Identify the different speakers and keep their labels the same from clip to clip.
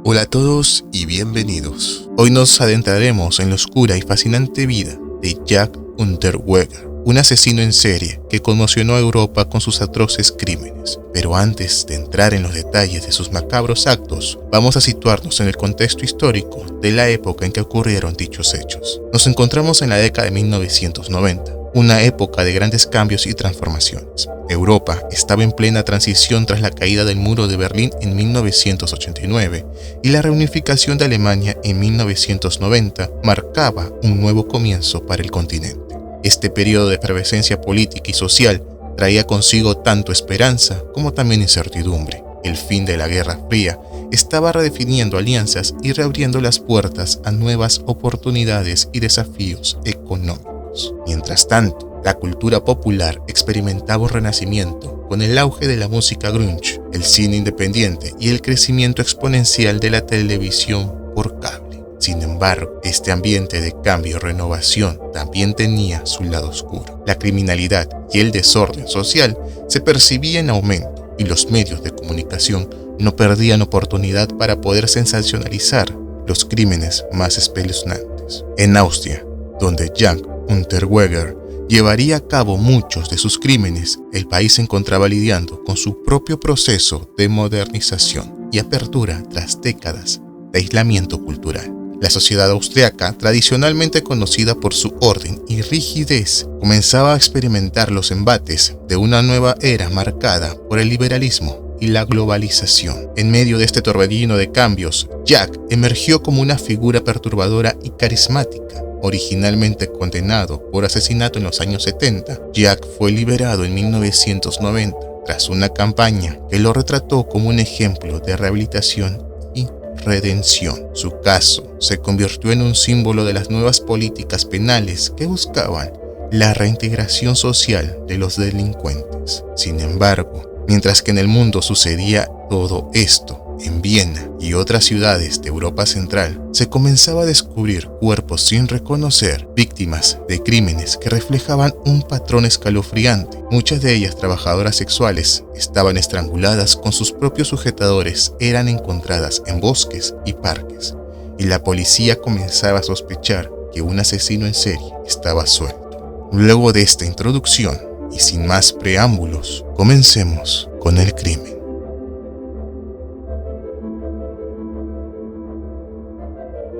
Speaker 1: Hola a todos y bienvenidos. Hoy nos adentraremos en la oscura y fascinante vida de Jack Unterweger, un asesino en serie que conmocionó a Europa con sus atroces crímenes. Pero antes de entrar en los detalles de sus macabros actos, vamos a situarnos en el contexto histórico de la época en que ocurrieron dichos hechos. Nos encontramos en la década de 1990, una época de grandes cambios y transformaciones. Europa estaba en plena transición tras la caída del muro de Berlín en 1989 y la reunificación de Alemania en 1990 marcaba un nuevo comienzo para el continente. Este periodo de efervescencia política y social traía consigo tanto esperanza como también incertidumbre. El fin de la Guerra Fría estaba redefiniendo alianzas y reabriendo las puertas a nuevas oportunidades y desafíos económicos. Mientras tanto, la cultura popular experimentaba un renacimiento con el auge de la música grunge, el cine independiente y el crecimiento exponencial de la televisión por cable. Sin embargo, este ambiente de cambio y renovación también tenía su lado oscuro. La criminalidad y el desorden social se percibían en aumento y los medios de comunicación no perdían oportunidad para poder sensacionalizar los crímenes más espeluznantes. En Austria, donde Jack Unterweger llevaría a cabo muchos de sus crímenes, el país se encontraba lidiando con su propio proceso de modernización y apertura tras décadas de aislamiento cultural. La sociedad austriaca, tradicionalmente conocida por su orden y rigidez, comenzaba a experimentar los embates de una nueva era marcada por el liberalismo y la globalización. En medio de este torbellino de cambios, Jack emergió como una figura perturbadora y carismática. Originalmente condenado por asesinato en los años 70, Jack fue liberado en 1990 tras una campaña que lo retrató como un ejemplo de rehabilitación y redención. Su caso se convirtió en un símbolo de las nuevas políticas penales que buscaban la reintegración social de los delincuentes. Sin embargo, mientras que en el mundo sucedía todo esto, en Viena y otras ciudades de Europa Central, se comenzaba a descubrir cuerpos sin reconocer, víctimas de crímenes que reflejaban un patrón escalofriante. Muchas de ellas, trabajadoras sexuales, estaban estranguladas con sus propios sujetadores, eran encontradas en bosques y parques, y la policía comenzaba a sospechar que un asesino en serie estaba suelto. Luego de esta introducción, y sin más preámbulos, comencemos con el crimen.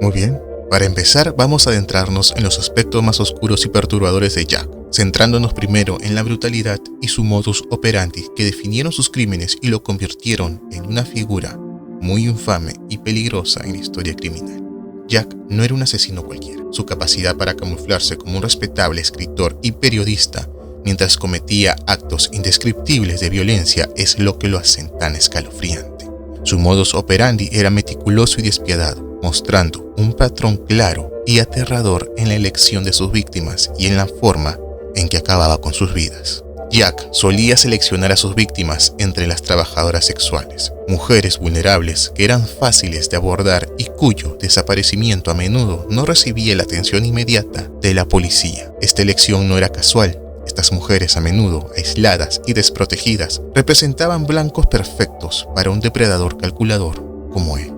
Speaker 1: Muy bien, para empezar vamos a adentrarnos en los aspectos más oscuros y perturbadores de Jack, centrándonos primero en la brutalidad y su modus operandi que definieron sus crímenes y lo convirtieron en una figura muy infame y peligrosa en la historia criminal. Jack no era un asesino cualquiera. Su capacidad para camuflarse como un respetable escritor y periodista mientras cometía actos indescriptibles de violencia es lo que lo hacen tan escalofriante. Su modus operandi era meticuloso y despiadado, mostrando un patrón claro y aterrador en la elección de sus víctimas y en la forma en que acababa con sus vidas. Jack solía seleccionar a sus víctimas entre las trabajadoras sexuales, mujeres vulnerables que eran fáciles de abordar y cuyo desaparecimiento a menudo no recibía la atención inmediata de la policía. Esta elección no era casual. Estas mujeres, a menudo aisladas y desprotegidas, representaban blancos perfectos para un depredador calculador como él.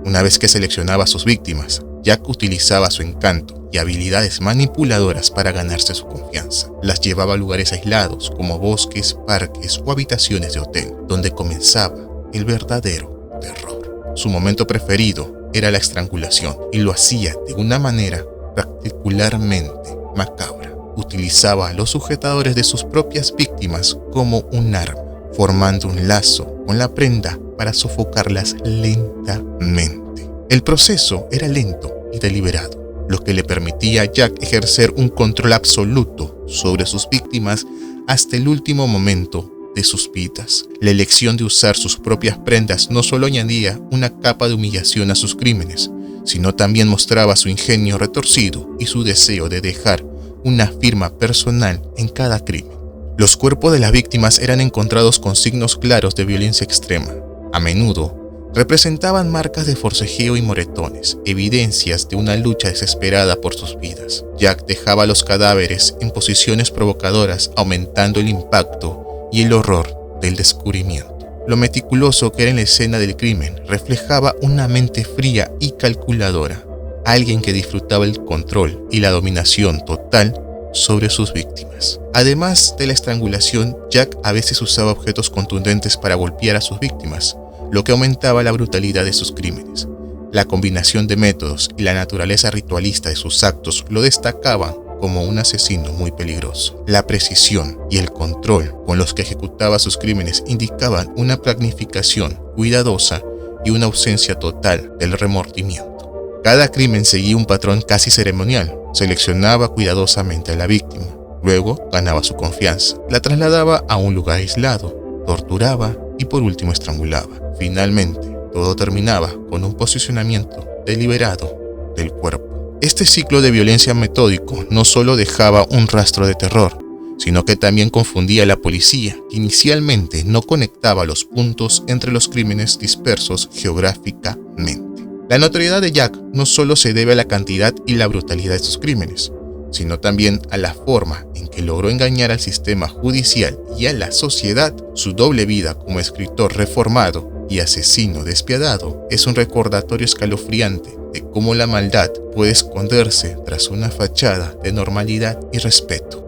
Speaker 1: Una vez que seleccionaba a sus víctimas, Jack utilizaba su encanto y habilidades manipuladoras para ganarse su confianza. Las llevaba a lugares aislados como bosques, parques o habitaciones de hotel, donde comenzaba el verdadero terror. Su momento preferido era la estrangulación y lo hacía de una manera particularmente macabra. Utilizaba a los sujetadores de sus propias víctimas como un arma, formando un lazo con la prenda para sofocarlas lentamente. El proceso era lento y deliberado, lo que le permitía a Jack ejercer un control absoluto sobre sus víctimas hasta el último momento de sus vidas. La elección de usar sus propias prendas no solo añadía una capa de humillación a sus crímenes, sino también mostraba su ingenio retorcido y su deseo de dejar una firma personal en cada crimen. Los cuerpos de las víctimas eran encontrados con signos claros de violencia extrema. A menudo, representaban marcas de forcejeo y moretones, evidencias de una lucha desesperada por sus vidas. Jack dejaba los cadáveres en posiciones provocadoras, aumentando el impacto y el horror del descubrimiento. Lo meticuloso que era en la escena del crimen reflejaba una mente fría y calculadora, alguien que disfrutaba el control y la dominación total sobre sus víctimas. Además de la estrangulación, Jack a veces usaba objetos contundentes para golpear a sus víctimas, lo que aumentaba la brutalidad de sus crímenes. La combinación de métodos y la naturaleza ritualista de sus actos lo destacaban como un asesino muy peligroso. La precisión y el control con los que ejecutaba sus crímenes indicaban una planificación cuidadosa y una ausencia total del remordimiento. Cada crimen seguía un patrón casi ceremonial. Seleccionaba cuidadosamente a la víctima, luego ganaba su confianza, la trasladaba a un lugar aislado, torturaba y por último estrangulaba. Finalmente, todo terminaba con un posicionamiento deliberado del cuerpo. Este ciclo de violencia metódico no solo dejaba un rastro de terror, sino que también confundía a la policía, que inicialmente no conectaba los puntos entre los crímenes dispersos geográficamente. La notoriedad de Jack no solo se debe a la cantidad y la brutalidad de sus crímenes, sino también a la forma en que logró engañar al sistema judicial y a la sociedad. Su doble vida como escritor reformado y asesino despiadado es un recordatorio escalofriante de cómo la maldad puede esconderse tras una fachada de normalidad y respeto.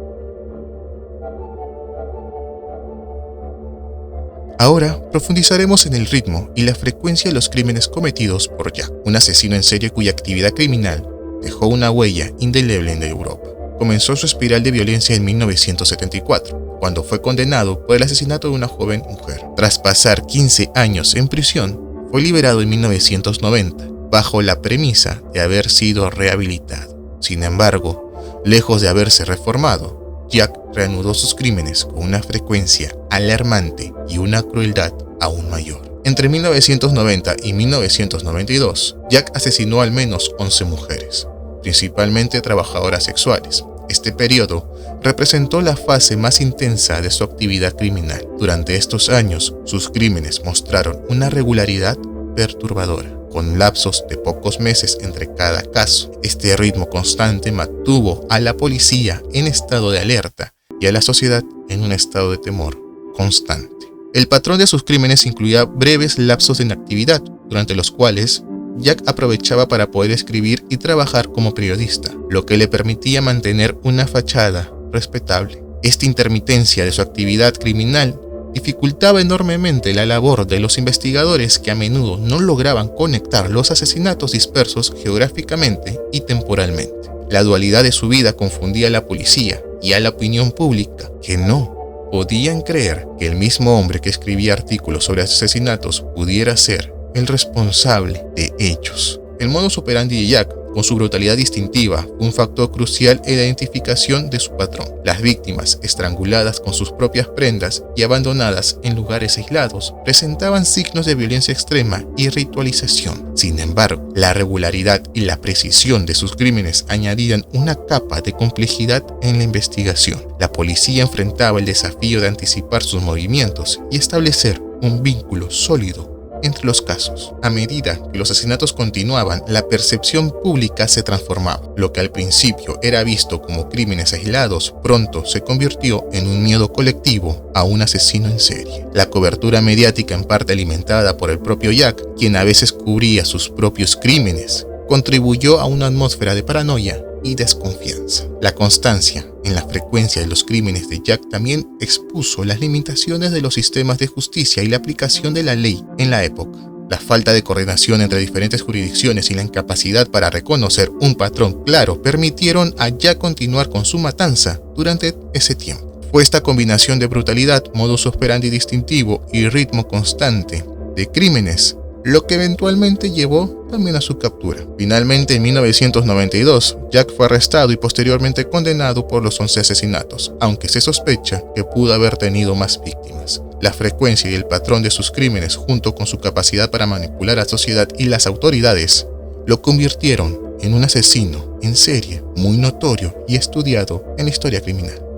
Speaker 1: Ahora profundizaremos en el ritmo y la frecuencia de los crímenes cometidos por Jack, un asesino en serie cuya actividad criminal dejó una huella indeleble en Europa. Comenzó su espiral de violencia en 1974, cuando fue condenado por el asesinato de una joven mujer. Tras pasar 15 años en prisión, fue liberado en 1990, bajo la premisa de haber sido rehabilitado. Sin embargo, lejos de haberse reformado, Jack reanudó sus crímenes con una frecuencia alarmante y una crueldad aún mayor. Entre 1990 y 1992, Jack asesinó al menos 11 mujeres, principalmente trabajadoras sexuales. Este periodo representó la fase más intensa de su actividad criminal. Durante estos años, sus crímenes mostraron una regularidad perturbadora, con lapsos de pocos meses entre cada caso. Este ritmo constante mantuvo a la policía en estado de alerta y a la sociedad en un estado de temor constante. El patrón de sus crímenes incluía breves lapsos de inactividad, durante los cuales Jack aprovechaba para poder escribir y trabajar como periodista, lo que le permitía mantener una fachada respetable. Esta intermitencia de su actividad criminal dificultaba enormemente la labor de los investigadores, que a menudo no lograban conectar los asesinatos dispersos geográficamente y temporalmente. La dualidad de su vida confundía a la policía y a la opinión pública, que no podían creer que el mismo hombre que escribía artículos sobre asesinatos pudiera ser el responsable de ellos. El modus operandi de Jack, con su brutalidad distintiva, fue un factor crucial en la identificación de su patrón. Las víctimas, estranguladas con sus propias prendas y abandonadas en lugares aislados, presentaban signos de violencia extrema y ritualización. Sin embargo, la regularidad y la precisión de sus crímenes añadían una capa de complejidad en la investigación. La policía enfrentaba el desafío de anticipar sus movimientos y establecer un vínculo sólido entre los casos. A medida que los asesinatos continuaban, la percepción pública se transformaba. Lo que al principio era visto como crímenes aislados, pronto se convirtió en un miedo colectivo a un asesino en serie. La cobertura mediática, en parte alimentada por el propio Jack, quien a veces cubría sus propios crímenes, contribuyó a una atmósfera de paranoia y desconfianza. La constancia en la frecuencia de los crímenes de Jack también expuso las limitaciones de los sistemas de justicia y la aplicación de la ley en la época. La falta de coordinación entre diferentes jurisdicciones y la incapacidad para reconocer un patrón claro permitieron a Jack continuar con su matanza durante ese tiempo. Fue esta combinación de brutalidad, modus operandi distintivo y ritmo constante de crímenes lo que eventualmente llevó también a su captura. Finalmente, en 1992, Jack fue arrestado y posteriormente condenado por los 11 asesinatos, aunque se sospecha que pudo haber tenido más víctimas. La frecuencia y el patrón de sus crímenes, junto con su capacidad para manipular a la sociedad y las autoridades, lo convirtieron en un asesino en serie muy notorio y estudiado en la historia criminal.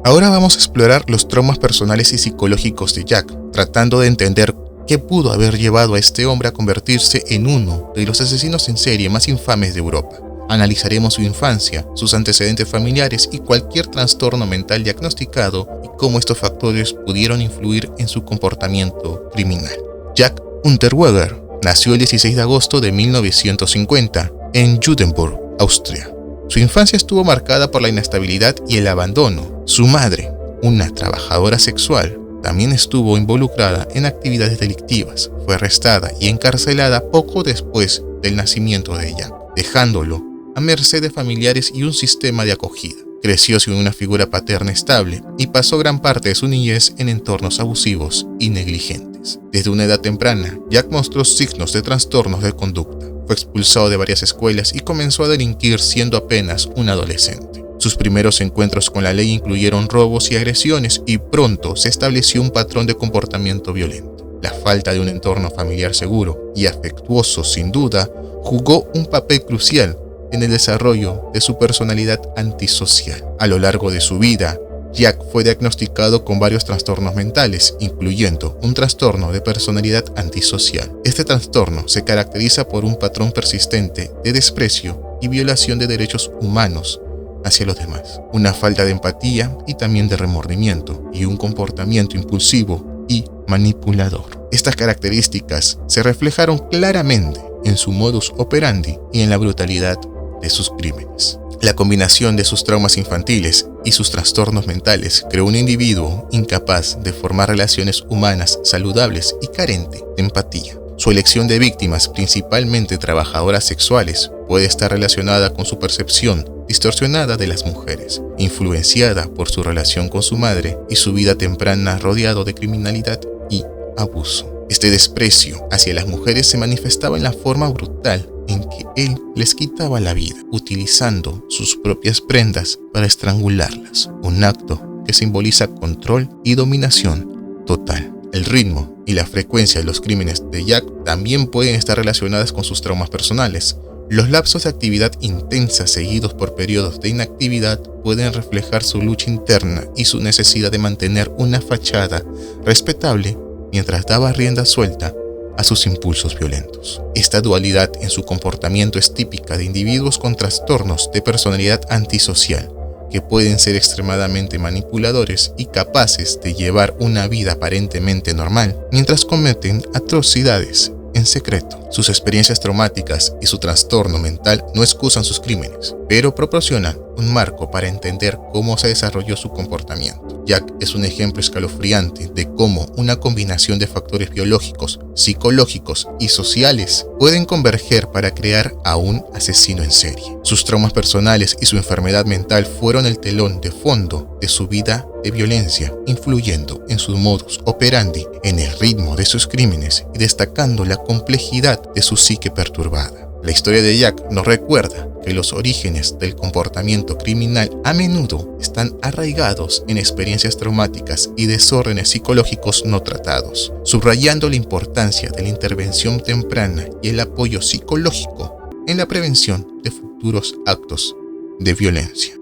Speaker 1: Ahora vamos a explorar los traumas personales y psicológicos de Jack, tratando de entender qué pudo haber llevado a este hombre a convertirse en uno de los asesinos en serie más infames de Europa. Analizaremos su infancia, sus antecedentes familiares y cualquier trastorno mental diagnosticado y cómo estos factores pudieron influir en su comportamiento criminal. Jack Unterweger nació el 16 de agosto de 1950 en Judenburg, Austria. Su infancia estuvo marcada por la inestabilidad y el abandono. Su madre, una trabajadora sexual, también estuvo involucrada en actividades delictivas. Fue arrestada y encarcelada poco después del nacimiento de Jack, dejándolo a merced de familiares y un sistema de acogida. Creció sin una figura paterna estable y pasó gran parte de su niñez en entornos abusivos y negligentes. Desde una edad temprana, Jack mostró signos de trastornos de conducta. Fue expulsado de varias escuelas y comenzó a delinquir siendo apenas un adolescente. Sus primeros encuentros con la ley incluyeron robos y agresiones y pronto se estableció un patrón de comportamiento violento. La falta de un entorno familiar seguro y afectuoso, sin duda, jugó un papel crucial en el desarrollo de su personalidad antisocial. A lo largo de su vida, Jack fue diagnosticado con varios trastornos mentales, incluyendo un trastorno de personalidad antisocial. Este trastorno se caracteriza por un patrón persistente de desprecio y violación de derechos humanos hacia los demás, una falta de empatía y también de remordimiento, y un comportamiento impulsivo y manipulador. Estas características se reflejaron claramente en su modus operandi y en la brutalidad de sus crímenes. La combinación de sus traumas infantiles y sus trastornos mentales creó un individuo incapaz de formar relaciones humanas saludables y carente de empatía. Su elección de víctimas, principalmente trabajadoras sexuales, puede estar relacionada con su percepción distorsionada de las mujeres, influenciada por su relación con su madre y su vida temprana rodeado de criminalidad y abuso. Este desprecio hacia las mujeres se manifestaba en la forma brutal en que él les quitaba la vida, utilizando sus propias prendas para estrangularlas, un acto que simboliza control y dominación total. El ritmo y la frecuencia de los crímenes de Jack también pueden estar relacionadas con sus traumas personales. Los lapsos de actividad intensa seguidos por periodos de inactividad pueden reflejar su lucha interna y su necesidad de mantener una fachada respetable mientras daba rienda suelta a sus impulsos violentos. Esta dualidad en su comportamiento es típica de individuos con trastornos de personalidad antisocial, que pueden ser extremadamente manipuladores y capaces de llevar una vida aparentemente normal mientras cometen atrocidades en secreto. Sus experiencias traumáticas y su trastorno mental no excusan sus crímenes, pero proporcionan un marco para entender cómo se desarrolló su comportamiento. Jack es un ejemplo escalofriante de cómo una combinación de factores biológicos, psicológicos y sociales pueden converger para crear a un asesino en serie. Sus traumas personales y su enfermedad mental fueron el telón de fondo de su vida de violencia, influyendo en su modus operandi, en el ritmo de sus crímenes y destacando la complejidad de su psique perturbada. La historia de Jack nos recuerda que los orígenes del comportamiento criminal a menudo están arraigados en experiencias traumáticas y desórdenes psicológicos no tratados, subrayando la importancia de la intervención temprana y el apoyo psicológico en la prevención de futuros actos de violencia.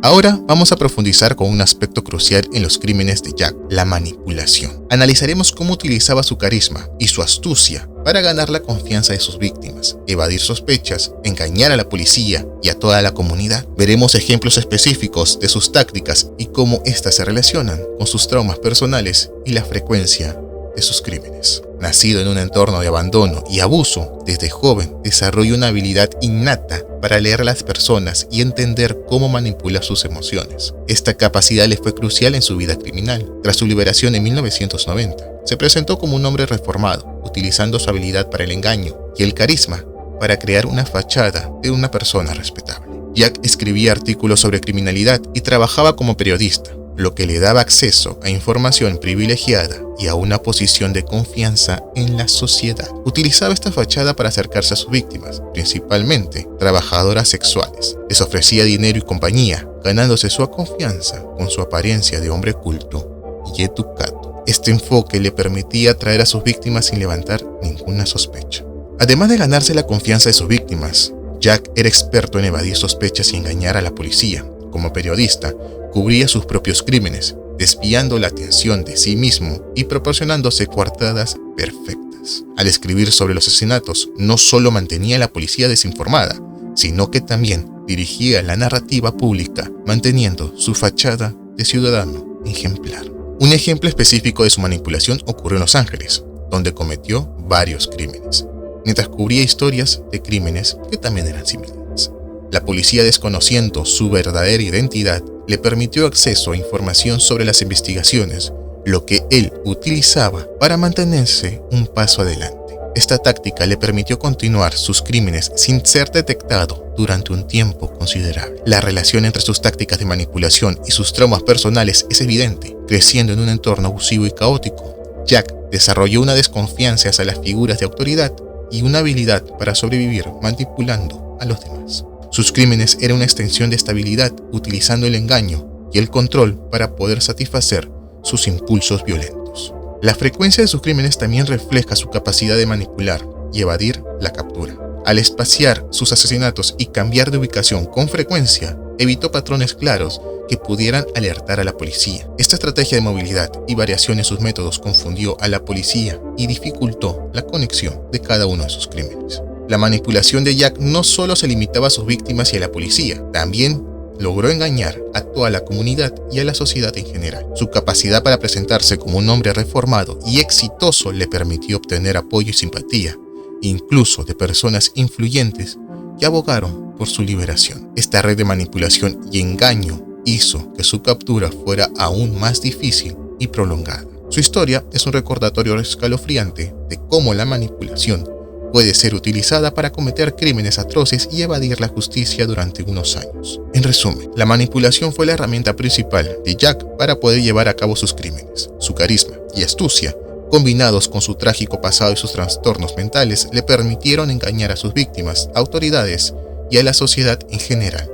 Speaker 1: Ahora vamos a profundizar con un aspecto crucial en los crímenes de Jack, la manipulación. Analizaremos cómo utilizaba su carisma y su astucia para ganar la confianza de sus víctimas, evadir sospechas, engañar a la policía y a toda la comunidad. Veremos ejemplos específicos de sus tácticas y cómo éstas se relacionan con sus traumas personales y la frecuencia de sus crímenes. Nacido en un entorno de abandono y abuso, desde joven desarrolló una habilidad innata para leer a las personas y entender cómo manipular sus emociones. Esta capacidad le fue crucial en su vida criminal. Tras su liberación en 1990, se presentó como un hombre reformado, utilizando su habilidad para el engaño y el carisma para crear una fachada de una persona respetable. Jack escribía artículos sobre criminalidad y trabajaba como periodista, lo que le daba acceso a información privilegiada y a una posición de confianza en la sociedad. Utilizaba esta fachada para acercarse a sus víctimas, principalmente trabajadoras sexuales. Les ofrecía dinero y compañía, ganándose su confianza con su apariencia de hombre culto y educado. Este enfoque le permitía atraer a sus víctimas sin levantar ninguna sospecha. Además de ganarse la confianza de sus víctimas, Jack era experto en evadir sospechas y engañar a la policía. Como periodista, cubría sus propios crímenes, desviando la atención de sí mismo y proporcionándose coartadas perfectas. vidas. Al escribir sobre los asesinatos, no solo mantenía a la policía desinformada, sino que también dirigía la narrativa pública, manteniendo su fachada de ciudadano ejemplar. Un ejemplo específico de su manipulación ocurrió en Los Ángeles, donde cometió varios crímenes, mientras cubría historias de crímenes que también eran similares. La policía, desconociendo su verdadera identidad, le permitió acceso a información sobre las investigaciones, lo que él utilizaba para mantenerse un paso adelante. Esta táctica le permitió continuar sus crímenes sin ser detectado durante un tiempo considerable. La relación entre sus tácticas de manipulación y sus traumas personales es evidente. Creciendo en un entorno abusivo y caótico, Jack desarrolló una desconfianza hacia las figuras de autoridad y una habilidad para sobrevivir manipulando a los demás. Sus crímenes eran una extensión de esta habilidad, utilizando el engaño y el control para poder satisfacer sus impulsos violentos. La frecuencia de sus crímenes también refleja su capacidad de manipular y evadir la captura. Al espaciar sus asesinatos y cambiar de ubicación con frecuencia, evitó patrones claros que pudieran alertar a la policía. Esta estrategia de movilidad y variación en sus métodos confundió a la policía y dificultó la conexión de cada uno de sus crímenes. La manipulación de Jack no solo se limitaba a sus víctimas y a la policía, también logró engañar a toda la comunidad y a la sociedad en general. Su capacidad para presentarse como un hombre reformado y exitoso le permitió obtener apoyo y simpatía, incluso de personas influyentes que abogaron por su liberación. Esta red de manipulación y engaño hizo que su captura fuera aún más difícil y prolongada. Su historia es un recordatorio escalofriante de cómo la manipulación puede ser utilizada para cometer crímenes atroces y evadir la justicia durante unos años. En resumen, la manipulación fue la herramienta principal de Jack para poder llevar a cabo sus crímenes. Su carisma y astucia, combinados con su trágico pasado y sus trastornos mentales, le permitieron engañar a sus víctimas, autoridades y a la sociedad en general.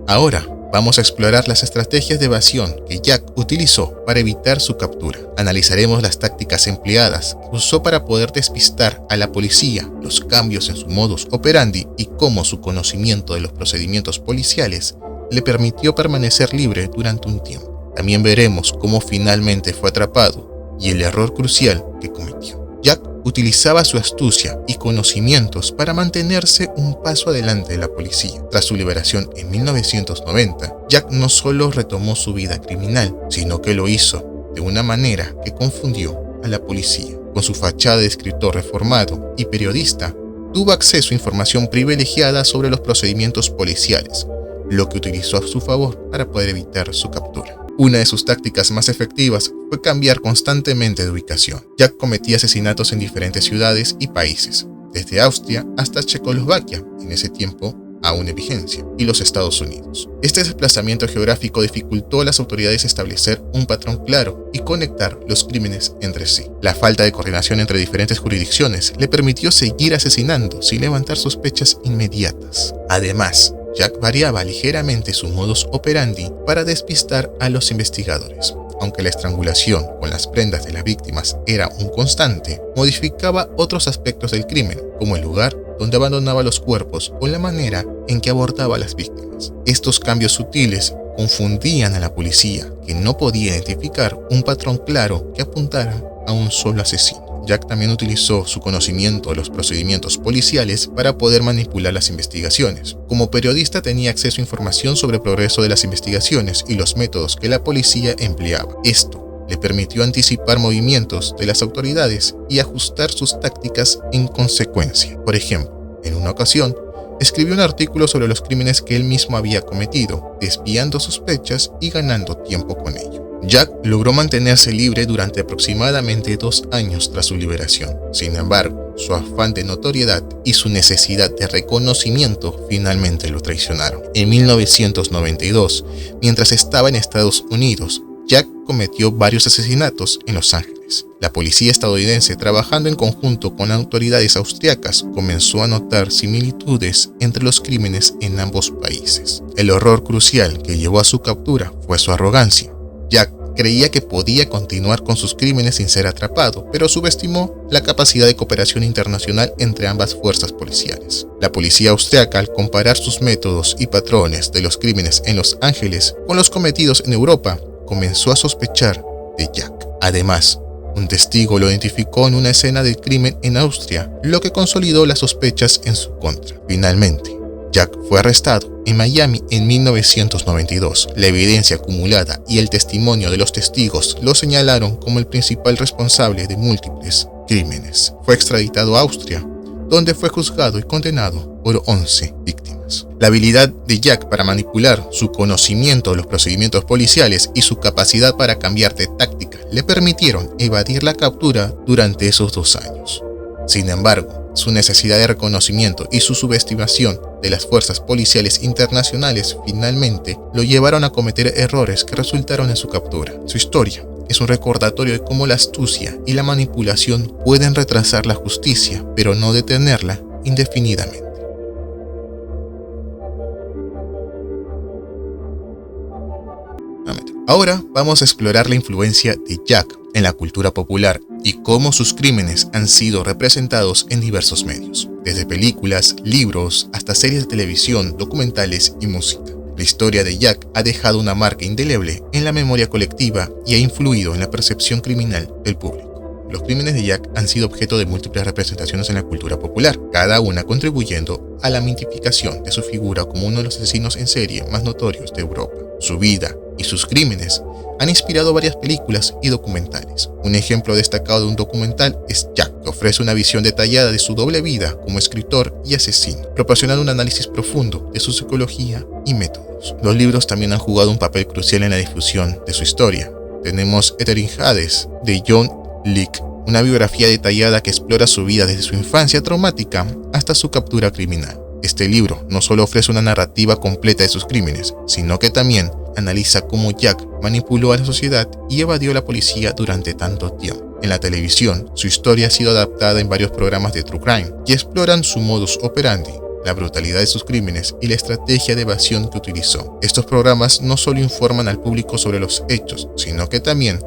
Speaker 1: Ahora, vamos a explorar las estrategias de evasión que Jack utilizó para evitar su captura. Analizaremos las tácticas empleadas que usó para poder despistar a la policía, los cambios en su modus operandi y cómo su conocimiento de los procedimientos policiales le permitió permanecer libre durante un tiempo. También veremos cómo finalmente fue atrapado y el error crucial que cometió. Jack utilizaba su astucia y conocimientos para mantenerse un paso adelante de la policía. Tras su liberación en 1990, Jack no solo retomó su vida criminal, sino que lo hizo de una manera que confundió a la policía. Con su fachada de escritor reformado y periodista, tuvo acceso a información privilegiada sobre los procedimientos policiales, lo que utilizó a su favor para poder evitar su captura. Una de sus tácticas más efectivas fue cambiar constantemente de ubicación. Jack cometía asesinatos en diferentes ciudades y países, desde Austria hasta Checoslovaquia, en ese tiempo aún en vigencia, y los Estados Unidos. Este desplazamiento geográfico dificultó a las autoridades establecer un patrón claro y conectar los crímenes entre sí. La falta de coordinación entre diferentes jurisdicciones le permitió seguir asesinando sin levantar sospechas inmediatas. Además, Jack variaba ligeramente su modus operandi para despistar a los investigadores. Aunque la estrangulación con las prendas de las víctimas era un constante, modificaba otros aspectos del crimen, como el lugar donde abandonaba los cuerpos o la manera en que abordaba a las víctimas. Estos cambios sutiles confundían a la policía, que no podía identificar un patrón claro que apuntara a un solo asesino. Jack también utilizó su conocimiento de los procedimientos policiales para poder manipular las investigaciones. Como periodista tenía acceso a información sobre el progreso de las investigaciones y los métodos que la policía empleaba. Esto le permitió anticipar movimientos de las autoridades y ajustar sus tácticas en consecuencia. Por ejemplo, en una ocasión, escribió un artículo sobre los crímenes que él mismo había cometido, desviando sospechas y ganando tiempo con ello. Jack logró mantenerse libre durante aproximadamente 2 años tras su liberación. Sin embargo, su afán de notoriedad y su necesidad de reconocimiento finalmente lo traicionaron. En 1992, mientras estaba en Estados Unidos, Jack cometió varios asesinatos en Los Ángeles. La policía estadounidense, trabajando en conjunto con autoridades austriacas, comenzó a notar similitudes entre los crímenes en ambos países. El error crucial que llevó a su captura fue su arrogancia. Jack creía que podía continuar con sus crímenes sin ser atrapado, pero subestimó la capacidad de cooperación internacional entre ambas fuerzas policiales. La policía austriaca, al comparar sus métodos y patrones de los crímenes en Los Ángeles con los cometidos en Europa, comenzó a sospechar de Jack. Además, un testigo lo identificó en una escena del crimen en Austria, lo que consolidó las sospechas en su contra. Finalmente, Jack fue arrestado en Miami en 1992. La evidencia acumulada y el testimonio de los testigos lo señalaron como el principal responsable de múltiples crímenes. Fue extraditado a Austria, donde fue juzgado y condenado por 11 víctimas. La habilidad de Jack para manipular, su conocimiento de los procedimientos policiales y su capacidad para cambiar de táctica le permitieron evadir la captura durante esos 2 años. Sin embargo, su necesidad de reconocimiento y su subestimación de las fuerzas policiales internacionales finalmente lo llevaron a cometer errores que resultaron en su captura. Su historia es un recordatorio de cómo la astucia y la manipulación pueden retrasar la justicia, pero no detenerla indefinidamente. Ahora vamos a explorar la influencia de Jack en la cultura popular y cómo sus crímenes han sido representados en diversos medios, desde películas, libros, hasta series de televisión, documentales y música. La historia de Jack ha dejado una marca indeleble en la memoria colectiva y ha influido en la percepción criminal del público. Los crímenes de Jack han sido objeto de múltiples representaciones en la cultura popular, cada una contribuyendo a la mitificación de su figura como uno de los asesinos en serie más notorios de Europa. Su vida y sus crímenes han inspirado varias películas y documentales. Un ejemplo destacado de un documental es Jack, que ofrece una visión detallada de su doble vida como escritor y asesino, proporcionando un análisis profundo de su psicología y métodos. Los libros también han jugado un papel crucial en la difusión de su historia. Tenemos Wuthering Hades, de John Leake, una biografía detallada que explora su vida desde su infancia traumática hasta su captura criminal. Este libro no solo ofrece una narrativa completa de sus crímenes, sino que también analiza cómo Jack manipuló a la sociedad y evadió a la policía durante tanto tiempo. En la televisión, su historia ha sido adaptada en varios programas de True Crime, que exploran su modus operandi, la brutalidad de sus crímenes y la estrategia de evasión que utilizó. Estos programas no solo informan al público sobre los hechos, sino que también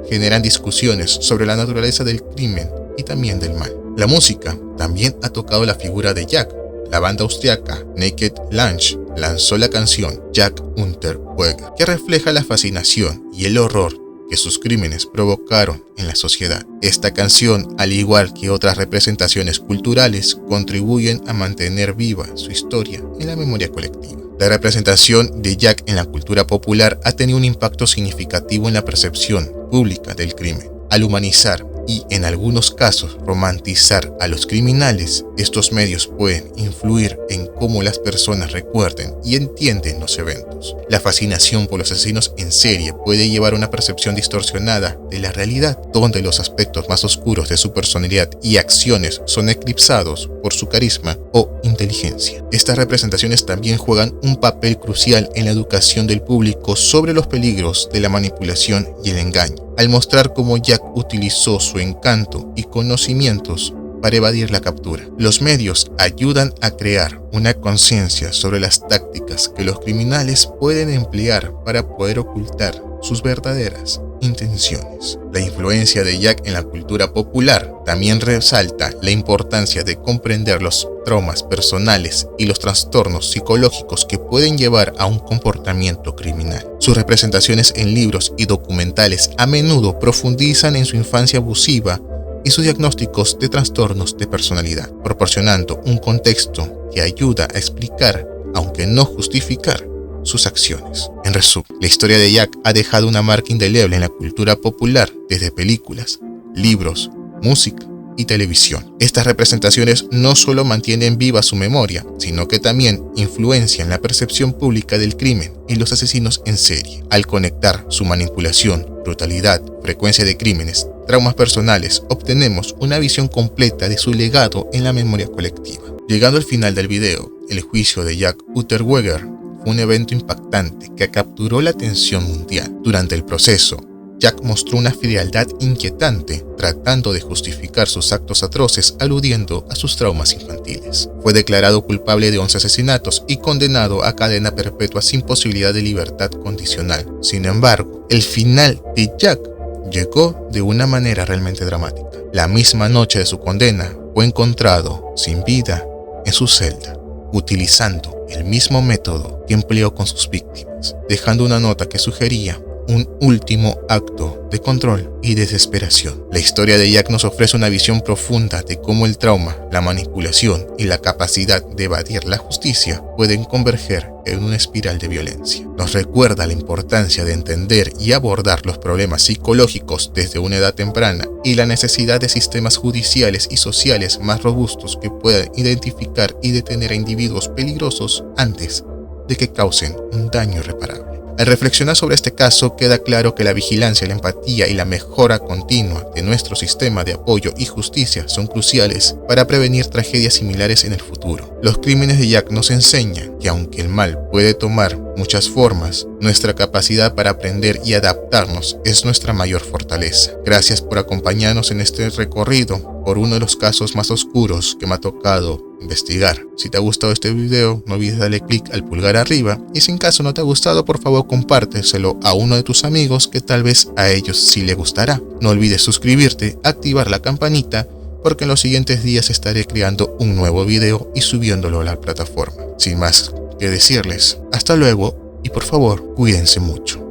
Speaker 1: generan discusiones sobre la naturaleza del crimen y también del mal. La música también ha tocado la figura de Jack. La banda austriaca Naked Lunch lanzó la canción Jack Unterweger, que refleja la fascinación y el horror que sus crímenes provocaron en la sociedad. Esta canción, al igual que otras representaciones culturales, contribuyen a mantener viva su historia en la memoria colectiva. La representación de Jack en la cultura popular ha tenido un impacto significativo en la percepción pública del crimen. Al humanizar y, en algunos casos, romantizar a los criminales, estos medios pueden influir en cómo las personas recuerden y entienden los eventos. La fascinación por los asesinos en serie puede llevar a una percepción distorsionada de la realidad, donde los aspectos más oscuros de su personalidad y acciones son eclipsados por su carisma o inteligencia. Estas representaciones también juegan un papel crucial en la educación del público sobre los peligros de la manipulación y el engaño, al mostrar cómo Jack utilizó su encanto y conocimientos para evadir la captura. Los medios ayudan a crear una conciencia sobre las tácticas que los criminales pueden emplear para poder ocultar sus verdaderas intenciones. La influencia de Jack en la cultura popular también resalta la importancia de comprender los traumas personales y los trastornos psicológicos que pueden llevar a un comportamiento criminal. Sus representaciones en libros y documentales a menudo profundizan en su infancia abusiva y sus diagnósticos de trastornos de personalidad, proporcionando un contexto que ayuda a explicar, aunque no justificar, sus acciones. En resumen, la historia de Jack ha dejado una marca indeleble en la cultura popular desde películas, libros, música y televisión. Estas representaciones no solo mantienen viva su memoria, sino que también influencian la percepción pública del crimen y los asesinos en serie. Al conectar su manipulación, brutalidad, frecuencia de crímenes, traumas personales, obtenemos una visión completa de su legado en la memoria colectiva. Llegando al final del video, el juicio de Jack Unterweger fue un evento impactante que capturó la atención mundial. Durante el proceso, Jack mostró una frialdad inquietante, tratando de justificar sus actos atroces aludiendo a sus traumas infantiles. Fue declarado culpable de 11 asesinatos y condenado a cadena perpetua sin posibilidad de libertad condicional. Sin embargo, el final de Jack llegó de una manera realmente dramática. La misma noche de su condena, fue encontrado sin vida en su celda, utilizando el mismo método que empleó con sus víctimas, dejando una nota que sugería un último acto de control y desesperación. La historia de Jack nos ofrece una visión profunda de cómo el trauma, la manipulación y la capacidad de evadir la justicia pueden converger en una espiral de violencia. Nos recuerda la importancia de entender y abordar los problemas psicológicos desde una edad temprana y la necesidad de sistemas judiciales y sociales más robustos que puedan identificar y detener a individuos peligrosos antes de que causen un daño irreparable. Al reflexionar sobre este caso, queda claro que la vigilancia, la empatía y la mejora continua de nuestro sistema de apoyo y justicia son cruciales para prevenir tragedias similares en el futuro. Los crímenes de Jack nos enseñan que aunque el mal puede tomar muchas formas, nuestra capacidad para aprender y adaptarnos es nuestra mayor fortaleza. Gracias por acompañarnos en este recorrido por uno de los casos más oscuros que me ha tocado investigar. Si te ha gustado este video, no olvides darle clic al pulgar arriba y si en caso no te ha gustado, por favor compárteselo a uno de tus amigos que tal vez a ellos sí le gustará. No olvides suscribirte, activar la campanita, porque en los siguientes días estaré creando un nuevo video y subiéndolo a la plataforma. Sin más que decirles, hasta luego y por favor cuídense mucho.